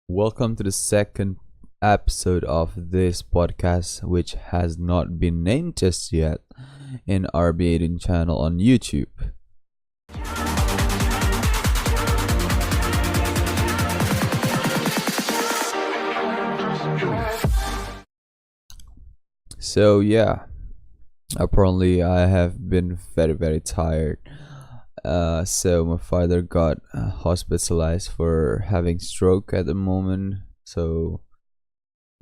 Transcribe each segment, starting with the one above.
Welcome to the second episode of this podcast, which has not been named just yet in our XVIII channel on YouTube. So yeah, apparently I have been very tired. So my father got hospitalized for having stroke at the moment. So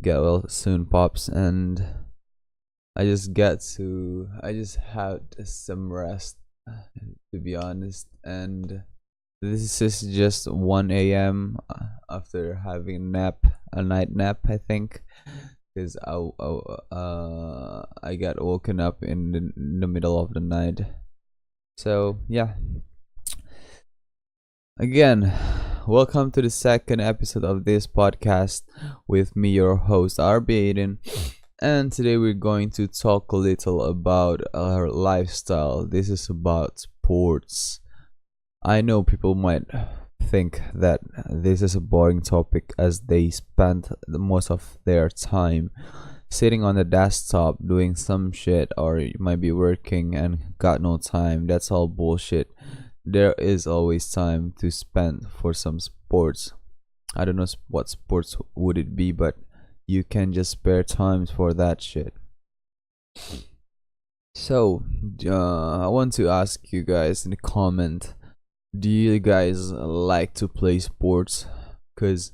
get well soon, pops, and I just had some rest, to be honest. And this is just 1 a.m. After having a night nap, I think, because I got woken up in the middle of the night. So yeah, again, welcome to the second episode of this podcast with me, your host RB Aiden. And today we're going to talk a little about our lifestyle. This is about sports. I know people might think that this is a boring topic as they spend the most of their time sitting on the desktop doing some shit, or you might be working and got no time. That's all bullshit. There is always time to spend for some sports. I don't know what sports would it be, but you can just spare times for that shit. So, I want to ask you guys in the comment, do you guys like to play sports? Cause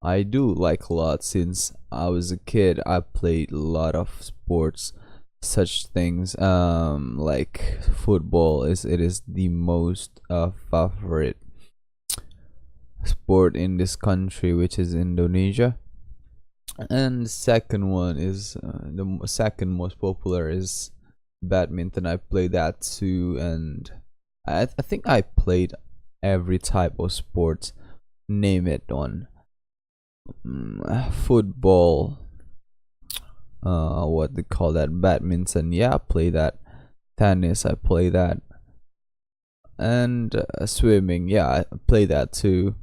I do like a lot. Since I was a kid, I played a lot of sports, such things like football is the most favorite sport in this country, which is Indonesia. And the second one is second most popular is badminton. I play that too, and I think I played every type of sport. Name it on football. What they call that? Badminton. Yeah, I play that. Tennis. I play that. And swimming. Yeah, I play that too.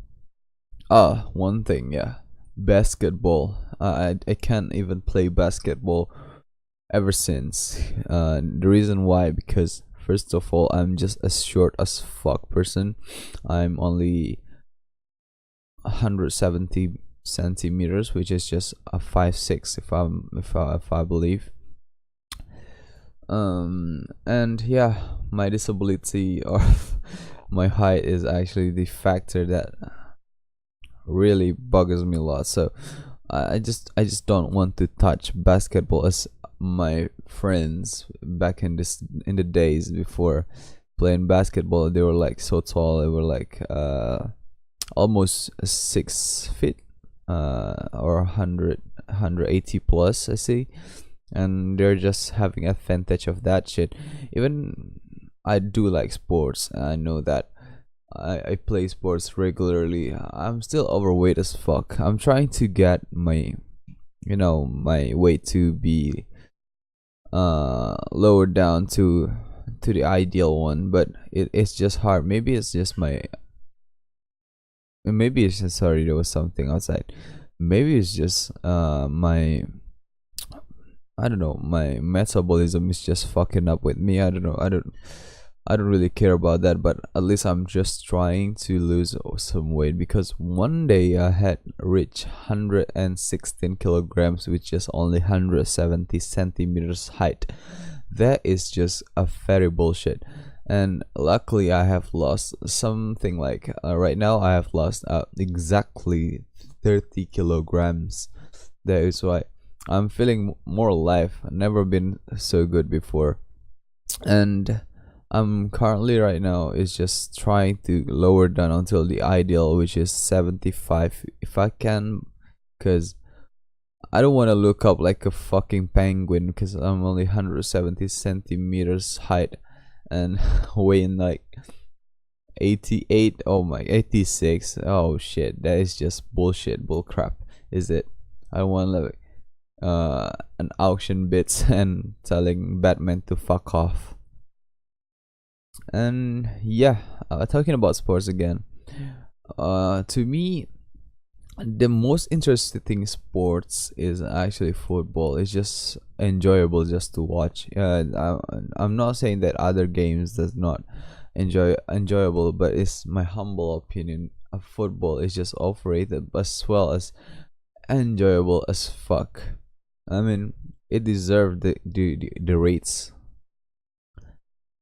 One thing. Yeah, basketball. I can't even play basketball ever since. The reason why, because first of all, I'm just a short as fuck person. I'm only 170 centimeters, which is just a 5'6" if I believe. And yeah, my disability or my height is actually the factor that really buggers me a lot. So I just don't want to touch basketball as my friends back in the days before playing basketball. They were like so tall. They were like almost 6 feet, or 180 plus, I see. And they're just having advantage of that shit. Even I do like sports. I know that I play sports regularly. I'm still overweight as fuck. I'm trying to get my weight to be lowered down to the ideal one, but it's just hard. Maybe it's just, sorry, there was something outside. Maybe it's just my, I don't know, my metabolism is just fucking up with me. I don't know. I don't really care about that, but at least I'm just trying to lose some weight, because one day I had reached 116 kilograms, which is only 170 centimeters height. That is just a very bullshit. And luckily I have lost something like right now I have lost exactly 30 kilograms. That is why I'm feeling more alive. Never been so good before. And I'm currently right now is just trying to lower down until the ideal, which is 75 if I can, because I don't want to look up like a fucking penguin, because I'm only 170 centimeters height and weighing like 88, oh my, 86. Oh shit, that is just bullshit, bullcrap, is it? I want like an auction bits and telling Batman to fuck off. And yeah, talking about sports again, to me, the most interesting sports is actually football. It's just enjoyable just to watch. I'm not saying that other games does not enjoyable, but it's my humble opinion. Football is just overrated as well as enjoyable as fuck. I mean, it deserved the rates.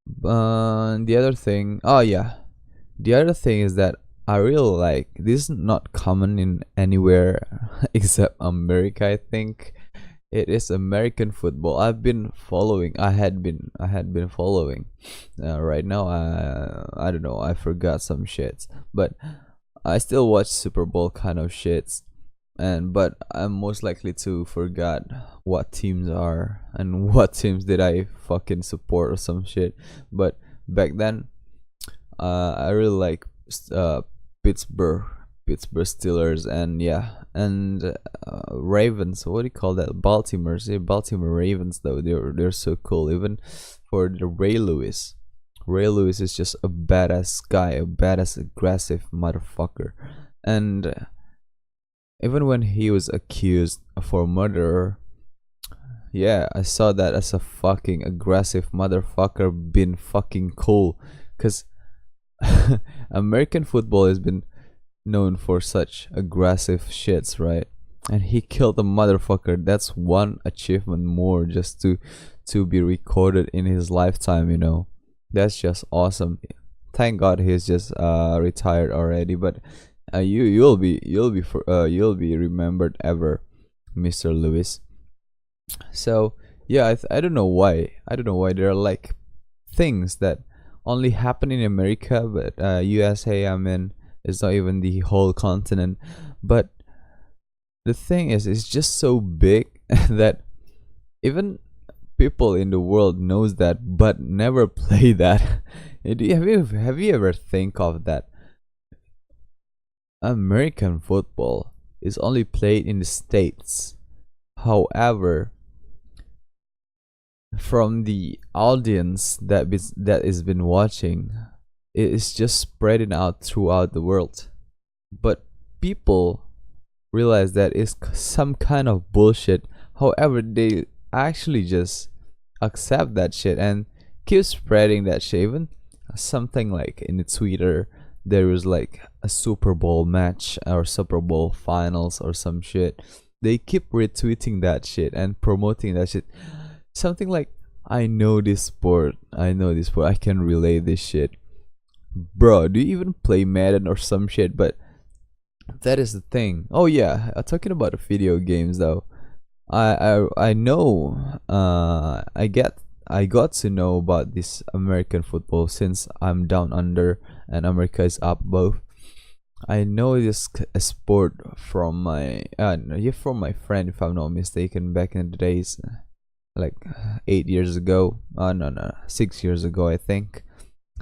The other thing, oh yeah, the other thing is that I really like this is not common in anywhere except America. I think it is American football. I've been following. I had been following. Right now, I don't know. I forgot some shits, but I still watch Super Bowl kind of shits. And but I'm most likely to forget what teams are and what teams did I fucking support or some shit. But back then, I really like uh, Pittsburgh, Pittsburgh Steelers, and yeah, and Ravens. What do you call that? Baltimore. See, Baltimore Ravens though. They're so cool. Even for the Ray Lewis. Ray Lewis is just a badass guy, a badass aggressive motherfucker, and even when he was accused for murder, yeah, I saw that as a fucking aggressive motherfucker been fucking cool, cause American football has been known for such aggressive shits, right? And he killed a motherfucker. That's one achievement more just to be recorded in his lifetime, you know. That's just awesome. Thank God he's just retired already, but you'll be remembered ever, Mr. Lewis. So yeah, I don't know why. I don't know why there are like things that only happen in America, but USA, I mean, it's not even the whole continent. But the thing is, it's just so big that even people in the world knows that, but never play that. Have you ever think of that? American football is only played in the States. However, from the audience that has been watching, it is just spreading out throughout the world. But people realize that it's some kind of bullshit. However, they actually just accept that shit and keep spreading that shit. Even something like in the Twitter, there was like a Super Bowl match or Super Bowl finals or some shit. They keep retweeting that shit and promoting that shit. Something like, I know this sport. I know this sport. I can relay this shit. Bro, do you even play Madden or some shit? But that is the thing. Oh yeah, talking about the video games though. I know. I got to know about this American football since I'm down under and America is up both. I know this a sport from my yeah, from my friend, if I'm not mistaken, back in the days, like 8 years ago. No, 6 years ago, I think.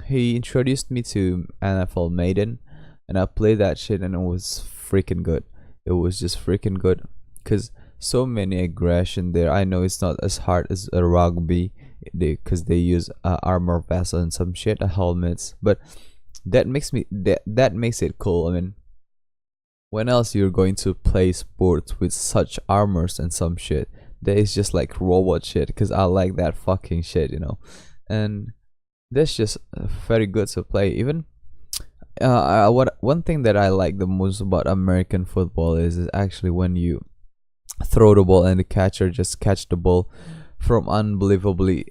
He introduced me to NFL Maiden, and I played that shit, and it was freaking good. It was just freaking good, cause so many aggression there. I know it's not as hard as a rugby, cause they use armor vests and some shit, helmets, but that makes it cool. I mean, when else you're going to play sports with such armors and some shit? That is just like robot shit. Because I like that fucking shit, you know. And that's just very good to play. Even what one thing that I like the most about American football is actually when you throw the ball and the catcher just catch the ball from unbelievably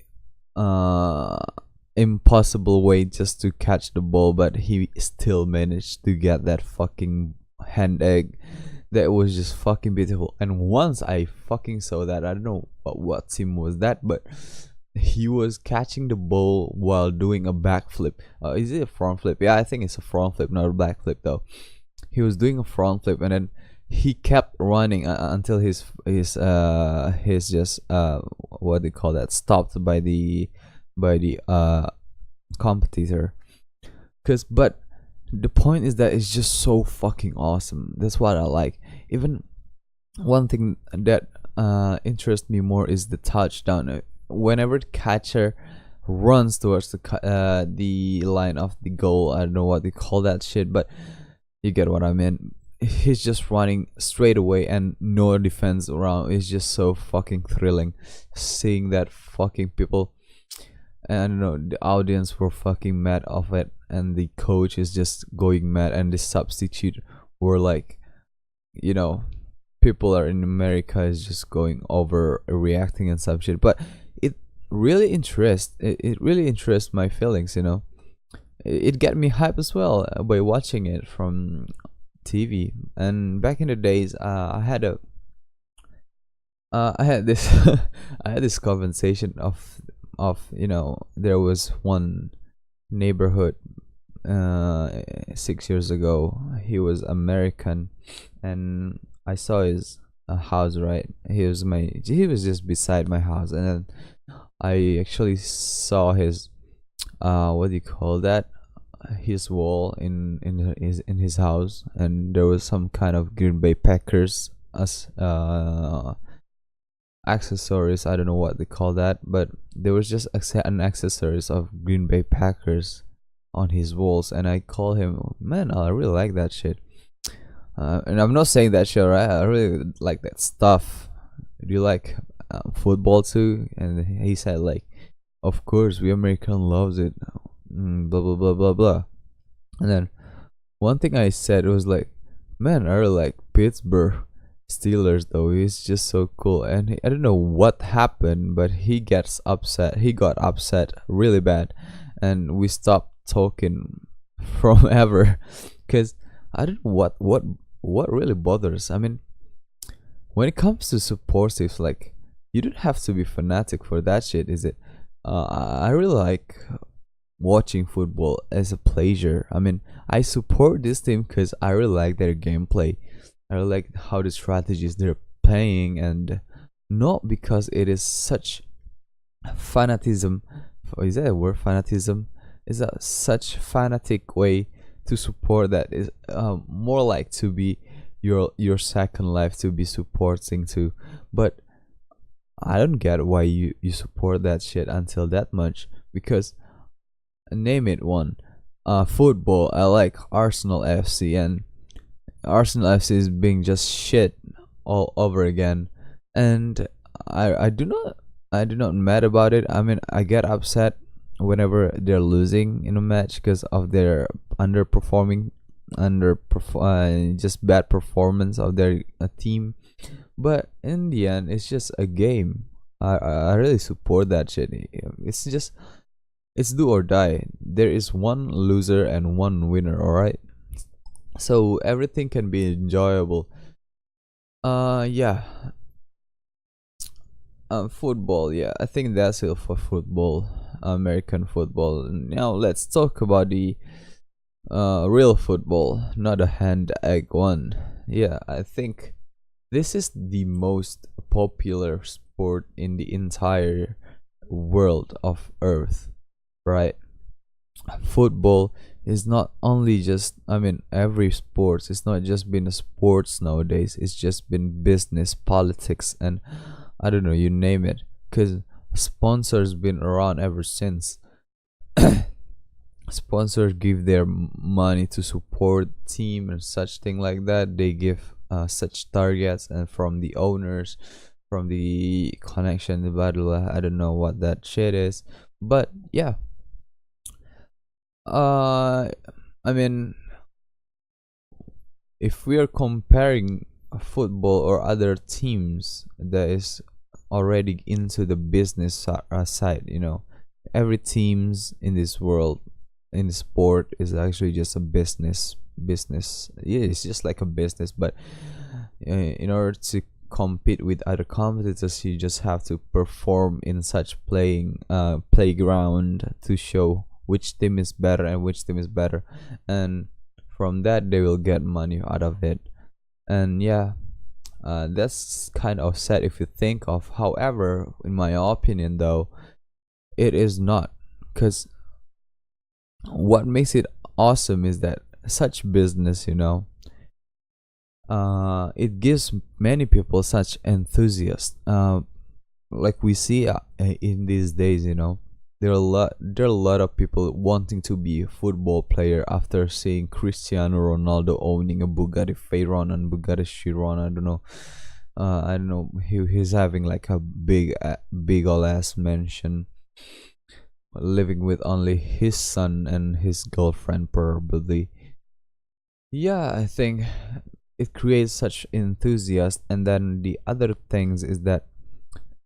impossible way just to catch the ball, but he still managed to get that fucking hand egg. That was just fucking beautiful. And once I fucking saw that, I don't know what team was that, but he was catching the ball while doing a backflip. Is it a front flip? Yeah, I think it's a front flip, not a backflip though. He was doing a front flip, and then he kept running until his just what do you call that, stopped by the competitor. But the point is that it's just so fucking awesome. That's what I like. Even one thing that interests me more is the touchdown. Whenever the catcher runs towards the line of the goal, I don't know what they call that shit, but you get what I mean. he's just running straight away and no defense around. It's just so fucking thrilling seeing that fucking people. And I don't know, the audience were fucking mad of it, and the coach is just going mad, and the substitute were like, you know, people are in America is just going over reacting and some shit. But it it really interests my feelings, you know. It got me hype as well by watching it from TV. And back in the days, I had this I had this conversation of you know, there was one neighborhood 6 years ago. He was American, and I saw his house, right. He was just beside my house, and then I actually saw his what do you call that, his wall in his house, and there was some kind of Green Bay Packers as accessories. I don't know what they call that, but there was just an accessories of Green Bay Packers on his walls, and I call him, man, I really like that shit. And I'm not saying that shit, right? I really like that stuff. Do you like football too? And he said like, of course, we American loves it. Blah blah blah blah blah. And then one thing I said was like, man, I really like Pittsburgh Steelers though. He's just so cool. And I don't know what happened, but he gets upset. He got upset really bad, and we stopped talking from ever. Cause I don't know what really bothers. I mean, when it comes to sports, it's like you don't have to be fanatic for that shit, is it? I really like watching football as a pleasure. I mean, I support this team because I really like their gameplay. I really like how the strategies they're playing, and not because it is such fanatism. Is that a word? Fanatism is a such fanatic way to support that is more like to be your second life to be supporting too. But I don't get why you support that shit until that much, because name it one. Football, I like Arsenal FC, and Arsenal FC is being just shit all over again, and I do not mad about it. I mean, I get upset whenever they're losing in a match because of their just bad performance of their team. But in the end, it's just a game. I really support that shit. It's do or die. There is one loser and one winner, alright? So everything can be enjoyable. Yeah. Football, yeah. I think that's it for football. American football. Now let's talk about the real football, not a hand egg one. Yeah, I think this is the most popular sport in the entire world of Earth, right? Football is not only just, I mean, every sports, it's not just been a sports nowadays, it's just been business, politics, and I don't know, you name it, because sponsors been around ever since. Sponsors give their money to support team and such thing like that. They give such targets, and from the owners, from the connection, the battle, I don't know what that shit is, but yeah. I mean, if we are comparing football or other teams that is already into the business side, you know, every teams in this world in sport is actually just a business. Yeah, it's just like a business, but in order to compete with other competitors, you just have to perform in such playground to show which team is better and which team is better, and from that they will get money out of it. And yeah, that's kind of sad if you think of. However, in my opinion though, it is not, because what makes it awesome is that such business, you know, it gives many people such enthusiast, like we see in these days, you know, There are a lot of people wanting to be a football player after seeing Cristiano Ronaldo owning a Bugatti Veyron and Bugatti Chiron. I don't know. He's having like a big ol' ass mansion, living with only his son and his girlfriend probably. Yeah, I think it creates such enthusiasm. And then the other things is that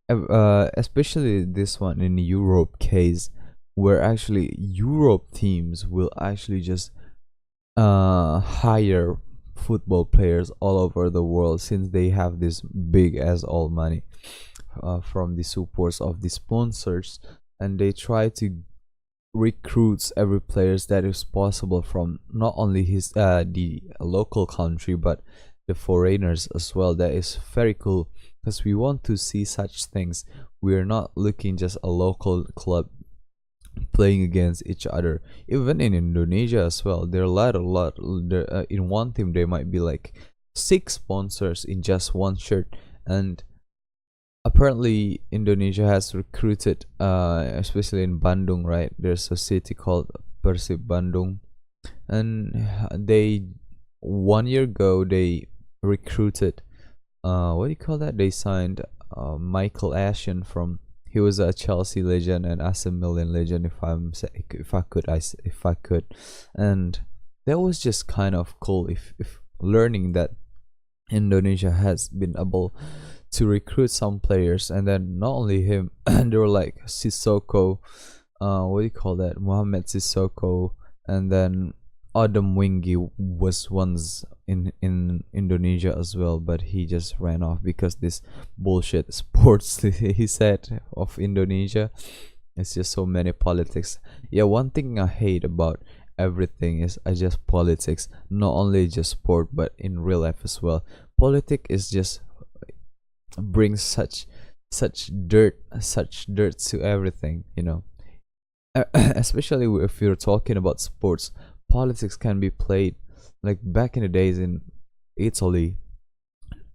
especially this one in Europe case, where actually Europe teams will actually just hire football players all over the world, since they have this big as all money from the supports of the sponsors, and they try to recruits every players that is possible from not only his the local country but the foreigners as well. That is very cool, because we want to see such things. We're not looking just a local club playing against each other. Even in Indonesia as well, there are a lot there, in one team there might be like 6 sponsors in just one shirt. And apparently Indonesia has recruited, especially in Bandung, right? There's a city called Persib Bandung, and they 1 year ago they recruited, what do you call that, they signed Michael Ashton from, he was a Chelsea legend and AC Milan legend, if I could. And that was just kind of cool, if learning that Indonesia has been able to recruit some players. And then not only him, there were like Sissoko, what do you call that, Mohamed Sissoko, and then Adam Wingi was once in Indonesia as well, but he just ran off because this bullshit sports he said of Indonesia. It's just so many politics. Yeah, one thing I hate about everything is I just politics, not only just sport but in real life as well. Politics is just brings such dirt to everything, you know. Especially if you're talking about sports, politics can be played like back in the days in Italy.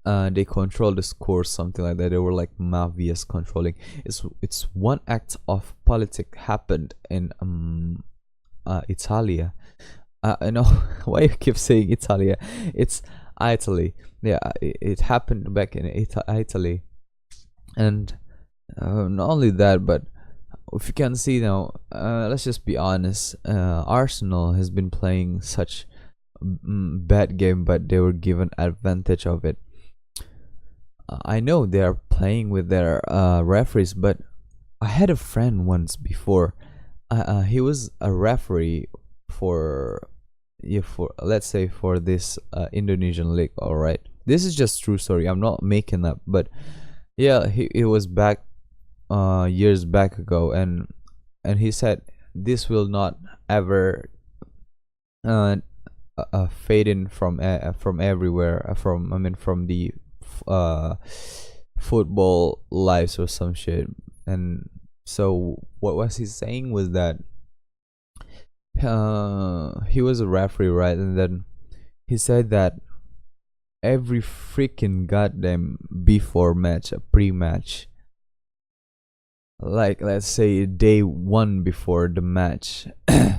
They control the scores, something like that. They were like mafias controlling. It's one act of politics happened in Italia. I know why you keep saying Italia. It's Italy. Yeah, it happened back in Italy, and not only that, but if you can see now, let's just be honest. Arsenal has been playing such bad game, but they were given advantage of it. I know they are playing with their referees, but I had a friend once before. He was a referee for, yeah, for let's say for this Indonesian league. All right, this is just true story. I'm not making up, but yeah, he was back years back ago, and he said this will not ever fade in from everywhere, from I mean from the uh football lives or some shit. And so what was he saying was that he was a referee, right? And then he said that every freaking goddamn before match, a pre-match, like let's say day one before the match,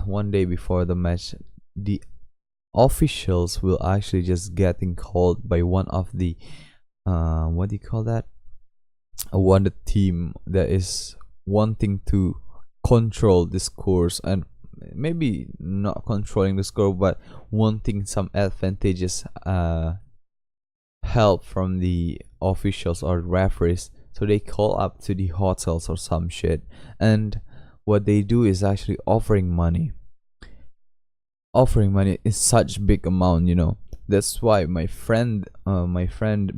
one day before the match, the officials will actually just getting called by one of the what do you call that, one the team that is wanting to control the scores, and maybe not controlling the score but wanting some advantageous help from the officials or referees. So they call up to the hotels or some shit, and what they do is actually offering money in such big amount, you know. That's why my friend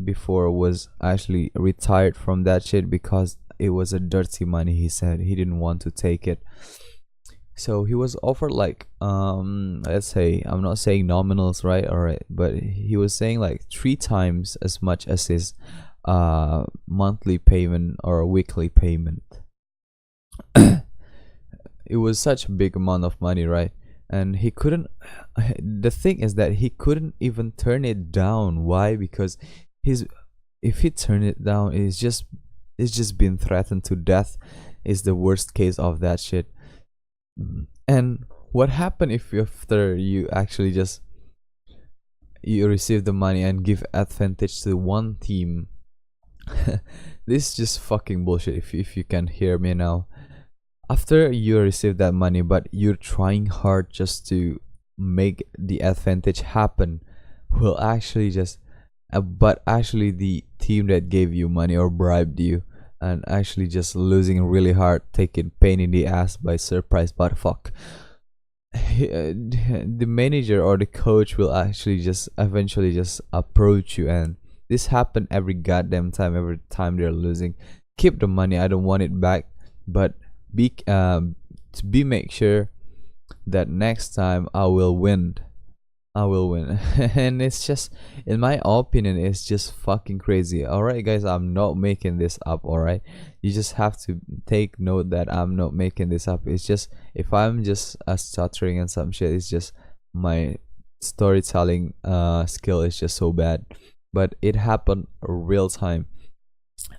before was actually retired from that shit, because it was a dirty money. He said he didn't want to take it, so he was offered like let's say, I'm not saying nominals, right? All right, but he was saying like 3 times as much as his monthly payment or weekly payment. It was such a big amount of money, right? And he couldn't, the thing is that he couldn't even turn it down. Why? Because if he turned it down, it's just been threatened to death. is the worst case of that shit. And what happened if after you actually just you receive the money and give advantage to one team? This is just fucking bullshit. If you can hear me now, after you receive that money, but you're trying hard just to make the advantage happen, will actually just but actually the team that gave you money or bribed you and actually just losing really hard, taking pain in the ass by surprise. But fuck, the manager or the coach will actually just eventually just approach you, and this happen every goddamn time. Every time they're losing, keep the money, I don't want it back, but be to be make sure that next time I will win. I will win. And it's just, in my opinion, it's just fucking crazy. Alright guys, I'm not making this up, alright? You just have to take note that I'm not making this up. It's just, if I'm just stuttering and some shit, it's just my storytelling skill is just so bad. But it happened real time.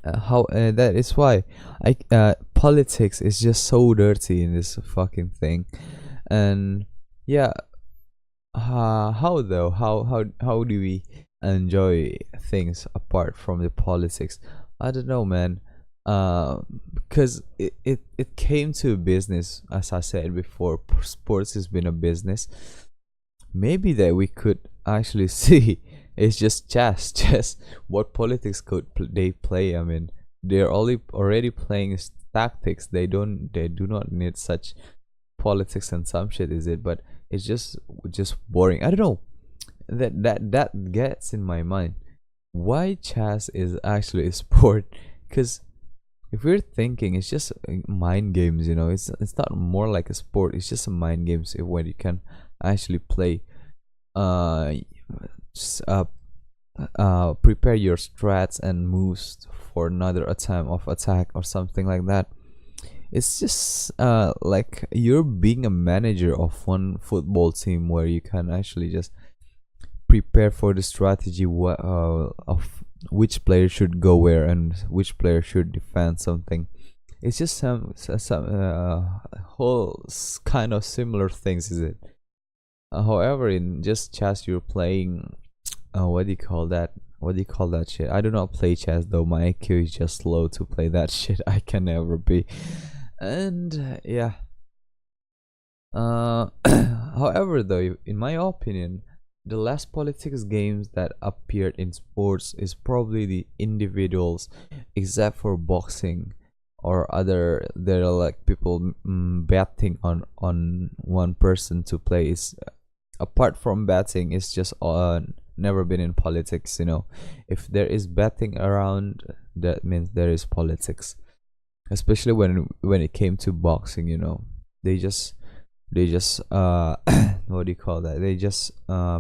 How that is why I politics is just so dirty in this fucking thing. And yeah, how though, how do we enjoy things apart from the politics? I don't know, man. Because it came to business, as I said before. Sports has been a business. Maybe that we could actually see, it's just chess. What politics could they play? I mean, they're already playing tactics. They do not need such politics and some shit, is it? But it's just boring. I don't know. That gets in my mind why chess is actually a sport. Because if we're thinking, it's just mind games, you know. It's not more like a sport. It's just a mind games when you can actually play uh s- uh prepare your strats and moves for another attempt of attack or something like that. It's just like you're being a manager of one football team, where you can actually just prepare for the strategy of which player should go where and which player should defend something. It's just some whole kind of similar things, is it? However, in just chess, you're playing. What do you call that? What do you call that shit? I do not play chess though. My IQ is just low to play that shit. I can never be. And yeah. However, though, in my opinion, the last politics games that appeared in sports is probably the individuals, except for boxing or other. There are like people betting on one person to play. Is apart from betting, it's just never been in politics. You know, if there is betting around, that means there is politics. Especially when it came to boxing, you know, they just what do you call that? They just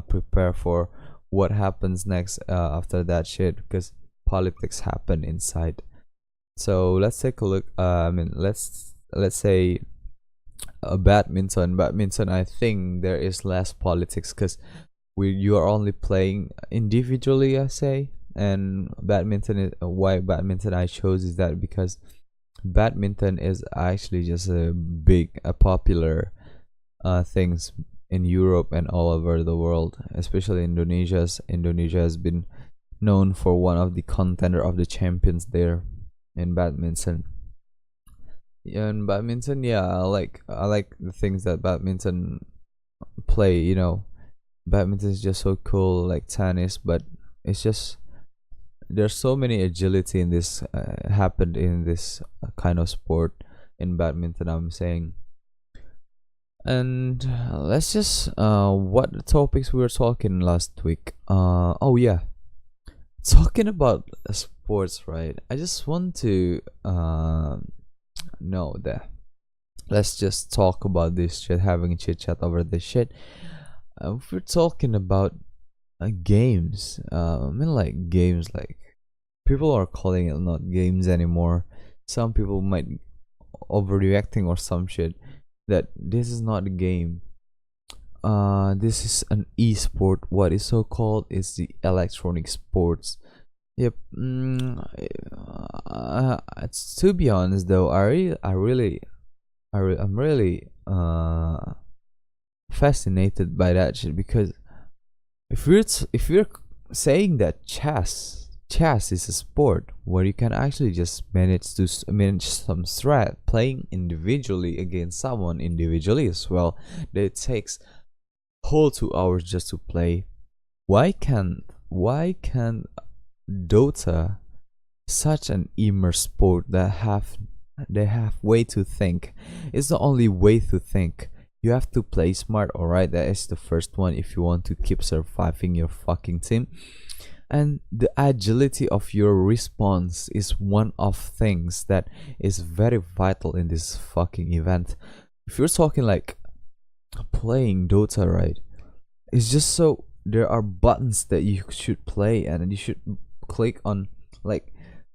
prepare for what happens next after that shit, because politics happen inside. So let's take a look. I mean, let's say badminton. I think there is less politics, because you are only playing individually, I say. And badminton is why badminton I chose is that because badminton is actually just a popular things in Europe and all over the world, especially Indonesia has been known for one of the contender of the champions there in badminton. Yeah, in badminton, yeah, I like the things that badminton play. You know, badminton is just so cool, like tennis, but it's just there's so many agility in this happened in this kind of sport in badminton, I'm saying. And let's just what topics we were talking last week. Oh yeah, talking about sports, right? I just want to know that let's just talk about this shit, having a chit chat over this shit. If we're talking about games, I mean, like games, like people are calling it not games anymore. Some people might overreacting or some shit, that this is not a game. This is an e-sport. What is so called is the electronic sports. Yep. To be honest, though, I'm really fascinated by that shit because if you're saying that chess is a sport where you can actually just manage some threat playing individually against someone individually as well, that it takes whole 2 hours just to play. Why can Dota, such an immersed sport that they have way to think? It's the only way to think. You have to play smart, alright? That is the first one if you want to keep surviving your fucking team. And the agility of your response is one of things that is very vital in this fucking event. If you're talking like playing Dota, right? It's just so there are buttons that you should play and you should click on, like,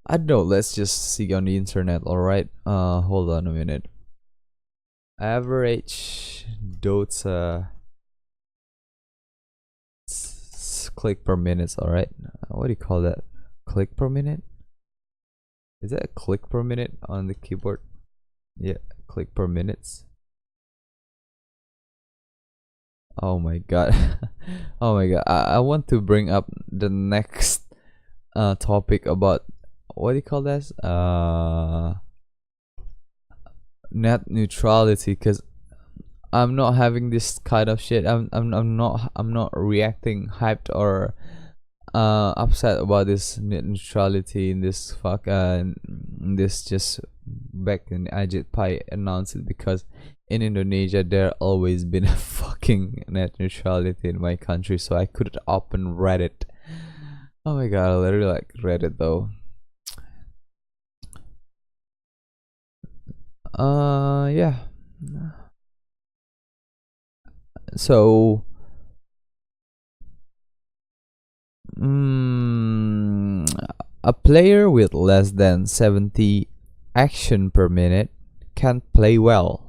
I don't know, let's just see on the internet, alright? Hold on a minute. Average Dota click per minute, alright? What do you call that? Click per minute? Is that a click per minute on the keyboard? Yeah, click per minutes. Oh my god. Oh my god. I want to bring up the next topic about, what do you call this? Net neutrality, because I'm not having this kind of shit. I'm not reacting hyped or upset about this net neutrality in this this just back in Ajit Pai announced it, because in Indonesia there always been a fucking net neutrality in my country, so I couldn't open Reddit. Oh my god, I literally like Reddit though. Yeah. So a player with less than 70 action per minute can't play well.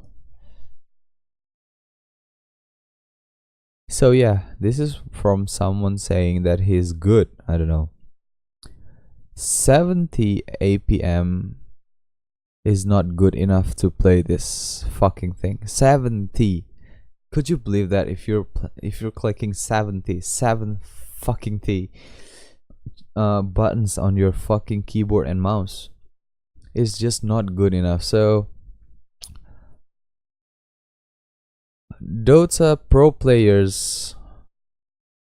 So yeah, this is from someone saying that he's good. I don't know. 70 APM is not good enough to play this fucking thing. 70. Could you believe that if you're clicking 77 fucking T buttons on your fucking keyboard and mouse, it's just not good enough. So Dota pro players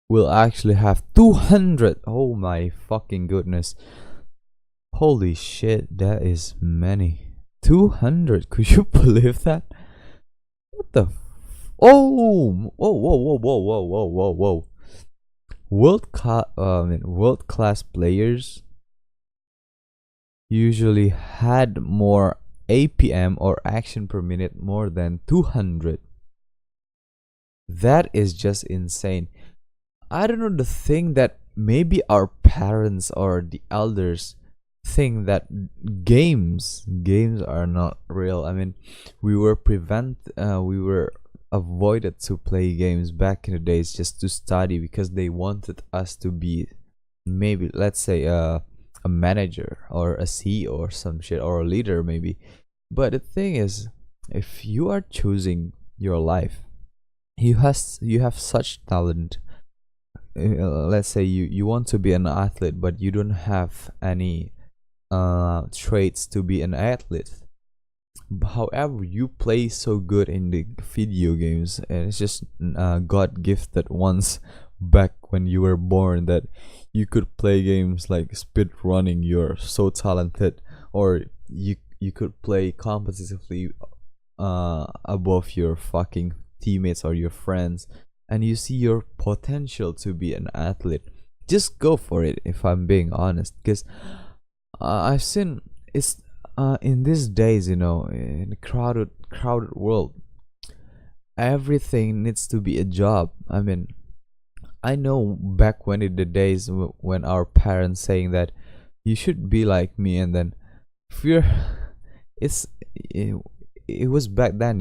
will actually have 200. Oh my fucking goodness. Holy shit, that is many. 200. Could you believe that? What the oh, whoa, whoa, whoa, whoa, whoa, whoa, whoa, whoa. World class players usually had more APM or action per minute more than 200. That is just insane. I don't know, the thing that maybe our parents or the elders think that games are not real. I mean, we were avoided to play games back in the days just to study, because they wanted us to be, maybe, let's say, a manager or a CEO or some shit, or a leader maybe. But the thing is, if you are choosing your life, you have such talent. Let's say you want to be an athlete, but you don't have any traits to be an athlete. However, you play so good in the video games, and it's just God gifted once back when you were born, that you could play games like speed running. You're so talented, or you could play competitively above your fucking teammates or your friends, and you see your potential to be an athlete. Just go for it, if I'm being honest, because I've seen it's in these days, in a crowded world, everything needs to be a job. I mean, I know back when, in the days when our parents saying that you should be like me, and then fear, it's it was back then,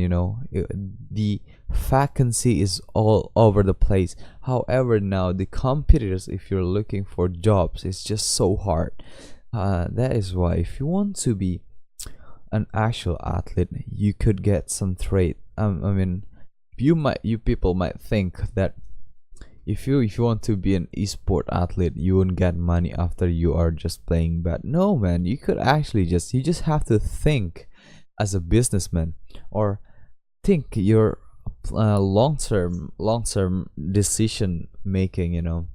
the vacancy is all over the place. However, now the competitors, if you're looking for jobs, it's just so hard. That is why if you want to be an actual athlete, you could get some trade. I mean, you people might think that if you want to be an esport athlete, you won't get money after you are just playing bad. No, man, you could actually you just have to think as a businessman, or think your long term decision making.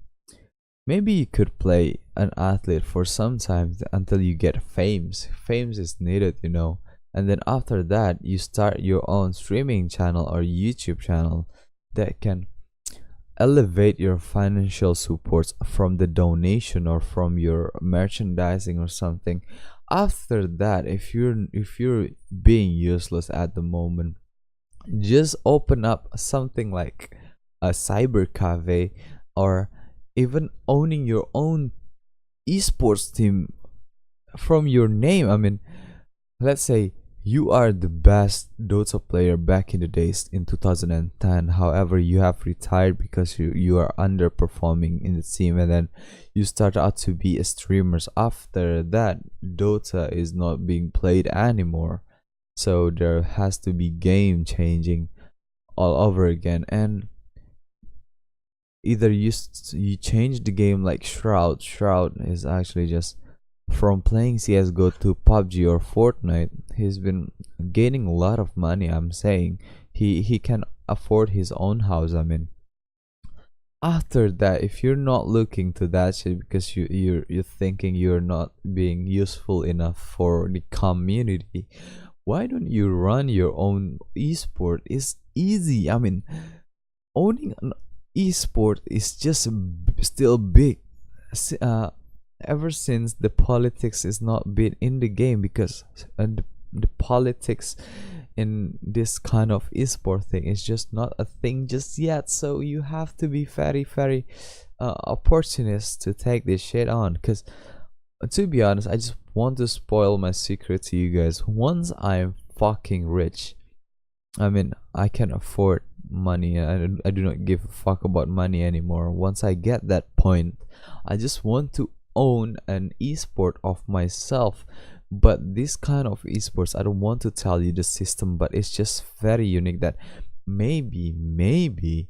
Maybe you could play an athlete for some time until you get fames is needed, and then after that you start your own streaming channel or YouTube channel that can elevate your financial supports from the donation or from your merchandising or something. After that, if you're being useless at the moment, just open up something like a cyber cafe, or even owning your own esports team from your name. I mean, let's say you are the best Dota player back in the days in 2010. However, you have retired because you are underperforming in the team, and then you start out to be a streamer. After that, Dota is not being played anymore. So there has to be game changing all over again. And either you change the game like Shroud is actually just from playing CS:GO to PUBG or Fortnite. He's been gaining a lot of money. I'm saying he can afford his own house. I mean, after that, if you're not looking to that shit because you're thinking you're not being useful enough for the community, why don't you run your own esport? It's easy. I mean, owning an esport is just still big. Ever since the politics is not been in the game, because the politics in this kind of esport thing is just not a thing just yet. So you have to be very very opportunist to take this shit on. Because to be honest, I just want to spoil my secret to you guys. Once I'm fucking rich, I mean, I can afford money. I do not give a fuck about money anymore. Once I get that point, I just want to own an esport of myself. But this kind of esports, I don't want to tell you the system, but it's just very unique that maybe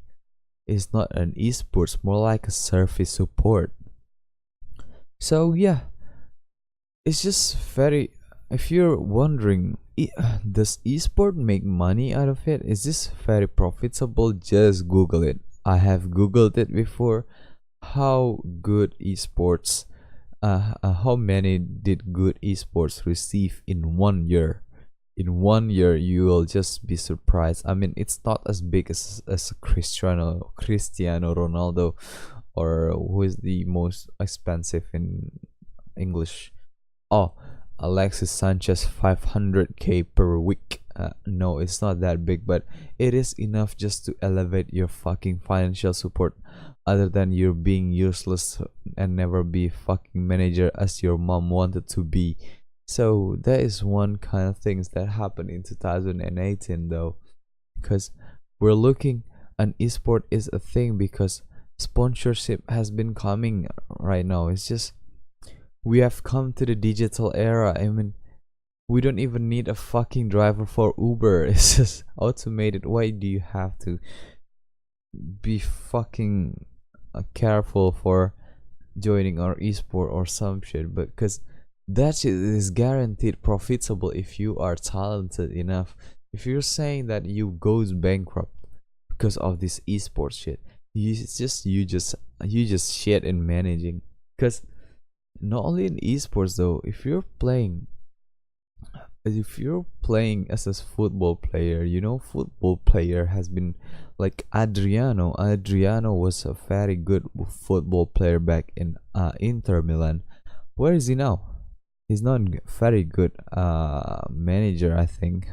it's not an esports, more like a service support. So yeah, it's just very, if you're wondering, does esport make money out of it? Is this very profitable? Just Google it. I have Googled it before. How good esports, how many did good esports receive in 1 year? In 1 year, you will just be surprised. I mean, it's not as big as Cristiano Ronaldo, or who is the most expensive in English. Oh, Alexis Sanchez, 500k per week. No, it's not that big, but it is enough just to elevate your fucking financial support, other than you being useless and never be fucking manager as your mom wanted to be. So that is one kind of things that happened in 2018 though, because we're looking, an esport is a thing because sponsorship has been coming right now. It's just, we have come to the digital era. I mean, we don't even need a fucking driver for Uber. It's just automated. Why do you have to be fucking careful for joining our esport or some shit? But because that shit is guaranteed profitable if you are talented enough. If you're saying that you goes bankrupt because of this esports shit, you just shit in managing. Because not only in esports though, if you're playing as a football player, football player has been like Adriano was a very good football player back in Inter Milan. Where is he now? He's not very good manager, I think.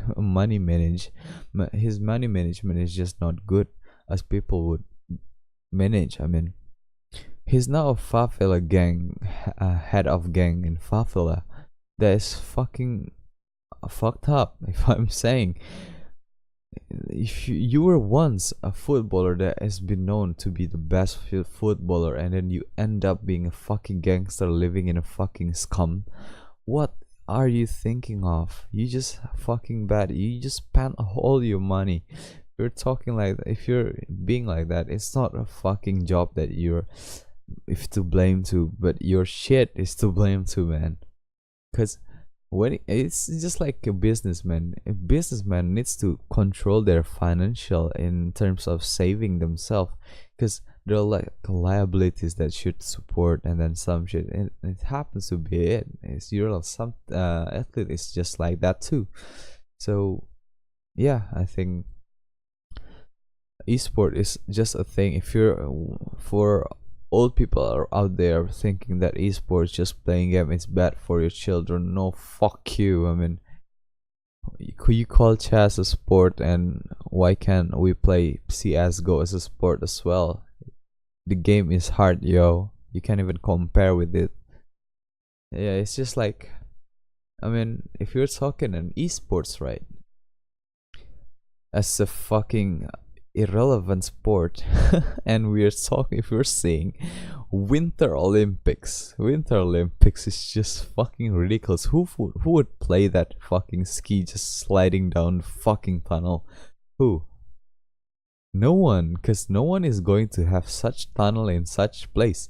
His money management is just not good as people would manage. I mean, he's now a favela gang, head of gang in favela. That is fucking fucked up. If I'm saying, if you were once a footballer that has been known to be the best footballer, and then you end up being a fucking gangster living in a fucking scum, what are you thinking of? You just fucking bad. You just spent all your money. You're talking like, if you're being like that, it's not a fucking job that you're if to blame to, but your shit is to blame to, man. Because it's just like a businessman. A businessman needs to control their financial in terms of saving themselves, because there are like liabilities that should support, and then some shit, and it happens to be it. It's you're some athlete is just like that too. So yeah, I think esport is just a thing. If you're for old people are out there thinking that esports just playing game is bad for your children, no, fuck you. I mean, could you call chess a sport, and why can't we play CS:GO as a sport as well? The game is hard, yo. You can't even compare with it. Yeah, it's just like, I mean, if you're talking an esports, right, as a fucking irrelevant sport, and we're talking, if we're saying winter olympics is just fucking ridiculous. Who would play that fucking ski just sliding down fucking tunnel? Who? No one, because no one is going to have such tunnel in such place.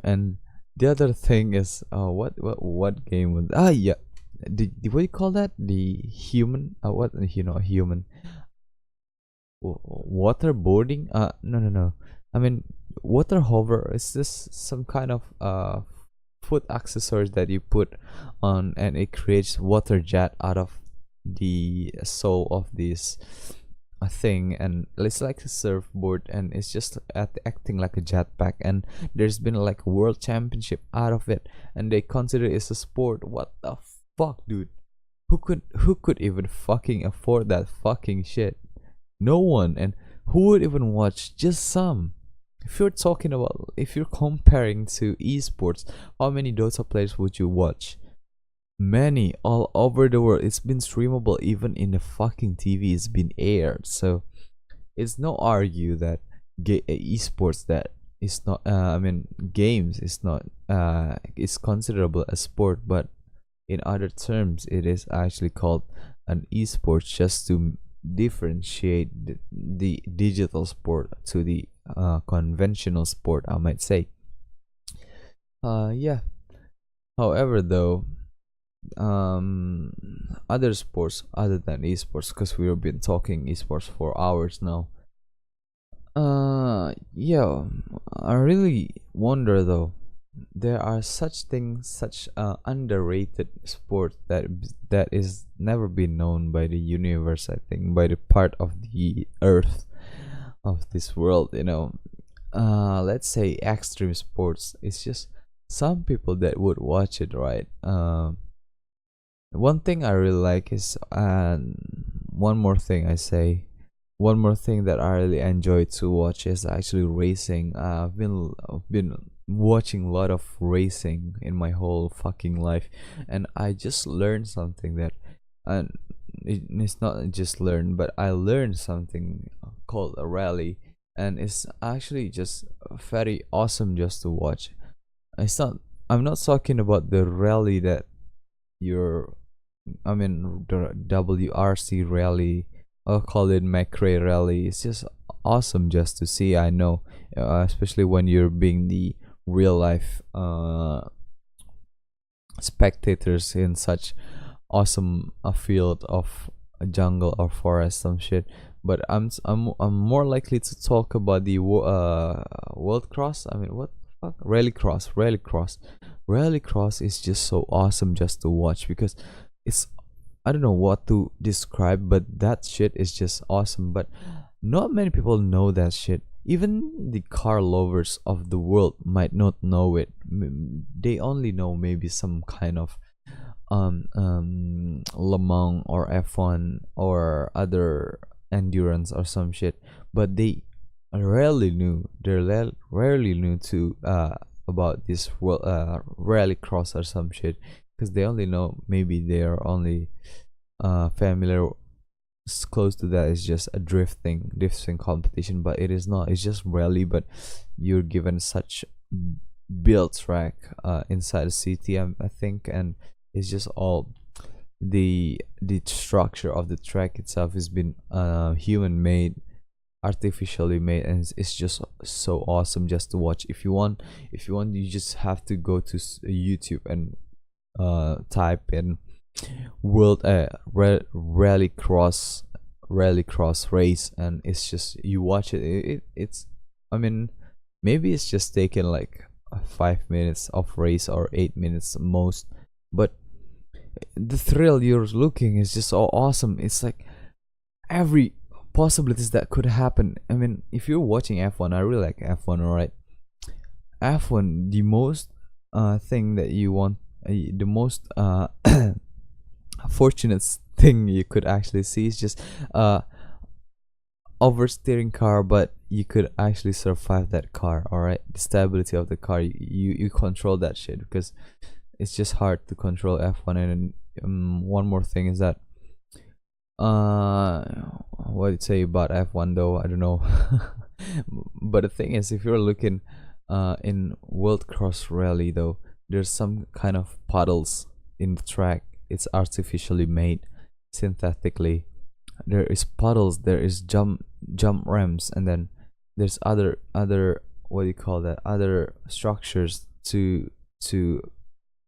And the other thing is, what game was, yeah, what do you call that, the human, what, human waterboarding, no, I mean, water hover is just some kind of foot accessories that you put on, and it creates water jet out of the sole of this a thing, and it's like a surfboard, and it's just acting like a jetpack, and there's been like a world championship out of it, and they consider it as a sport. What the fuck, dude? Who could even fucking afford that fucking shit? No one. And who would even watch? Just some. If you're comparing to esports, how many Dota players would you watch? Many, all over the world. It's been streamable, even in the fucking TV it's been aired. So it's no argue that esports that is not, I mean, games is not, is considerable a sport, but in other terms it is actually called an esports, just to differentiate the digital sport to the conventional sport, I might say. Yeah. However, though, other sports other than esports, because we've been talking esports for hours now. Yeah, I really wonder though. There are such things, such underrated sport that is never been known by the universe. I think by the part of the earth of this world. Let's say extreme sports. It's just some people that would watch it, right? One thing I really like is, one more thing I say, one more thing that I really enjoy to watch is actually racing. I've been watching a lot of racing in my whole fucking life, and I just learned something that, and it's not just learned, but I learned something called a rally, and it's actually just very awesome just to watch. It's not. I'm not talking about the rally that you're, I mean, the WRC rally, I'll call it McRae rally. It's just awesome just to see. I know, especially when you're being the real life spectators in such awesome a field of a jungle or forest, some shit. But I'm more likely to talk about the world cross. I mean, what the fuck? Rallycross is just so awesome just to watch, because it's, I don't know what to describe, but that shit is just awesome. But not many people know that shit. Even the car lovers of the world might not know it. They only know maybe some kind of Le Mans or F1 or other endurance or some shit, but they rarely knew to about this world rally cross or some shit. because they only know, maybe they are only familiar close to that is just a drifting competition, but it is not, it's just rally, but you're given such build track inside the city, I think, and it's just all the structure of the track itself has been human made, artificially made, and it's just so awesome just to watch. If you want you just have to go to YouTube and type in world rallycross race, and it's just, you watch it's, I mean, maybe it's just taken like 5 minutes of race or 8 minutes most, but the thrill you're looking is just so awesome. It's like every possibilities that could happen. I mean, if you're watching F1, I really like F1, alright. F1, the most thing that you want, the most fortunate thing you could actually see is just oversteering car, but you could actually survive that car, alright. The stability of the car, you control that shit, because it's just hard to control F1. And one more thing is that what I'd say about F1 though, I don't know. But the thing is, if you're looking in World Cross Rally though, there's some kind of puddles in the track. It's artificially made, synthetically. There is puddles, there is jump ramps, and then there's other what do you call that, other structures to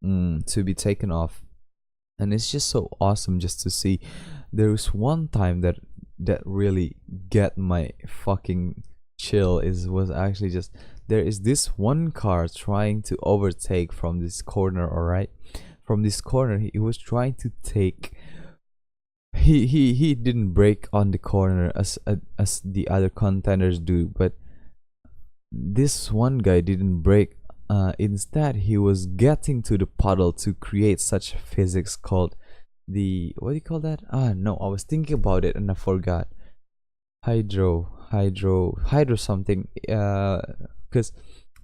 be taken off. And it's just so awesome just to see. There was one time that really get my fucking chill, was actually just, there is this one car trying to overtake from this corner, alright. From this corner, he was trying to take, he didn't brake on the corner as the other contenders do, but this one guy didn't brake. Instead, he was getting to the puddle to create such physics called the, what do you call that? No, I was thinking about it and I forgot. Hydro something. Because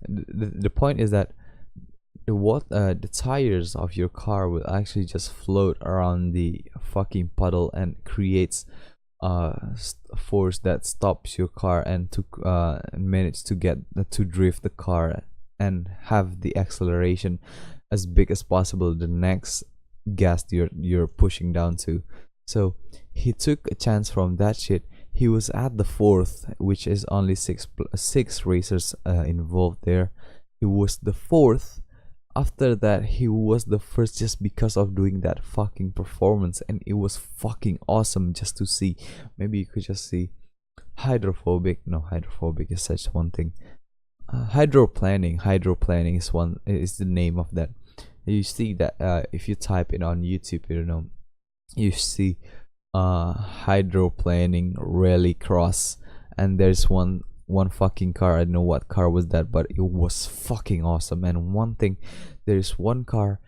the point is that the tires of your car will actually just float around the fucking puddle and creates force that stops your car, and to manage to get to drift the car and have the acceleration as big as possible the next gas you're pushing down to. So he took a chance from that shit. He was at the fourth, which is only six racers involved there. He was the fourth. After that, he was the first, just because of doing that fucking performance, and it was fucking awesome just to see. Maybe you could just see hydrophobic is such one thing. Hydroplaning is the name of that. You see that if you type it on YouTube, you see hydroplaning rallycross, and there's one fucking car. I don't know what car was that, but it was fucking awesome. And one thing, there's one car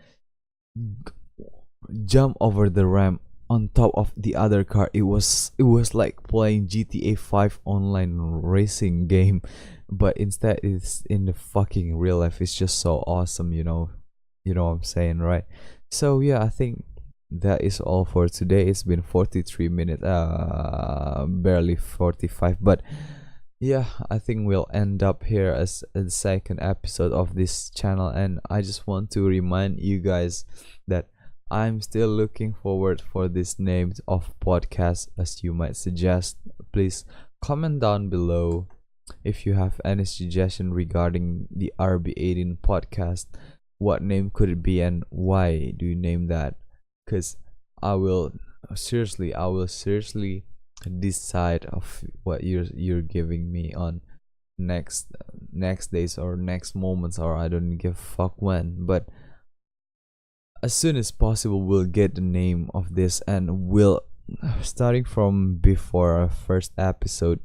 jump over the ramp on top of the other car. It was like playing GTA 5 online racing game, but instead it's in the fucking real life. It's just so awesome, you know what I'm saying, right? So yeah, I think that is all for today. It's been 43 minutes, barely 45, but yeah, I think we'll end up here as the second episode of this channel. And I just want to remind you guys that I'm still looking forward for this name of podcast, as you might suggest. Please comment down below if you have any suggestion regarding the RB18 podcast. What name could it be, and why do you name that? Because I will seriously decide of what you're giving me on next days or next moments, or I don't give a fuck when, but as soon as possible we'll get the name of this. And we'll, starting from before our first episode,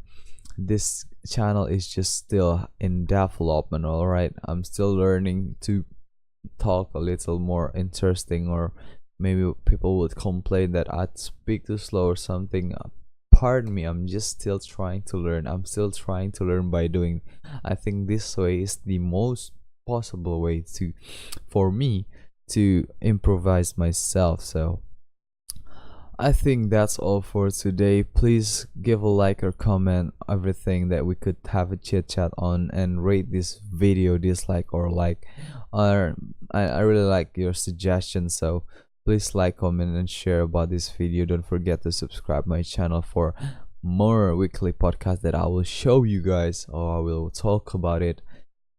this channel is just still in development, alright. I'm still learning to talk a little more interesting, or maybe people would complain that I'd speak too slow or something. Pardon me, I'm just still trying to learn. I'm still trying to learn by doing. I think this way is the most possible way for me to improvise myself. So I think that's all for today. Please give a like or comment everything that we could have a chit chat on, and rate this video dislike or like. Or I really like your suggestions, so please like, comment, and share about this video. Don't forget to subscribe my channel for more weekly podcasts that I will show you guys, or I will talk about it.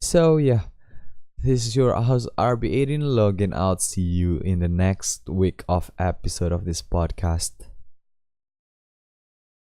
So yeah, this is your host RB18 logging out. See you in the next week of episode of this podcast.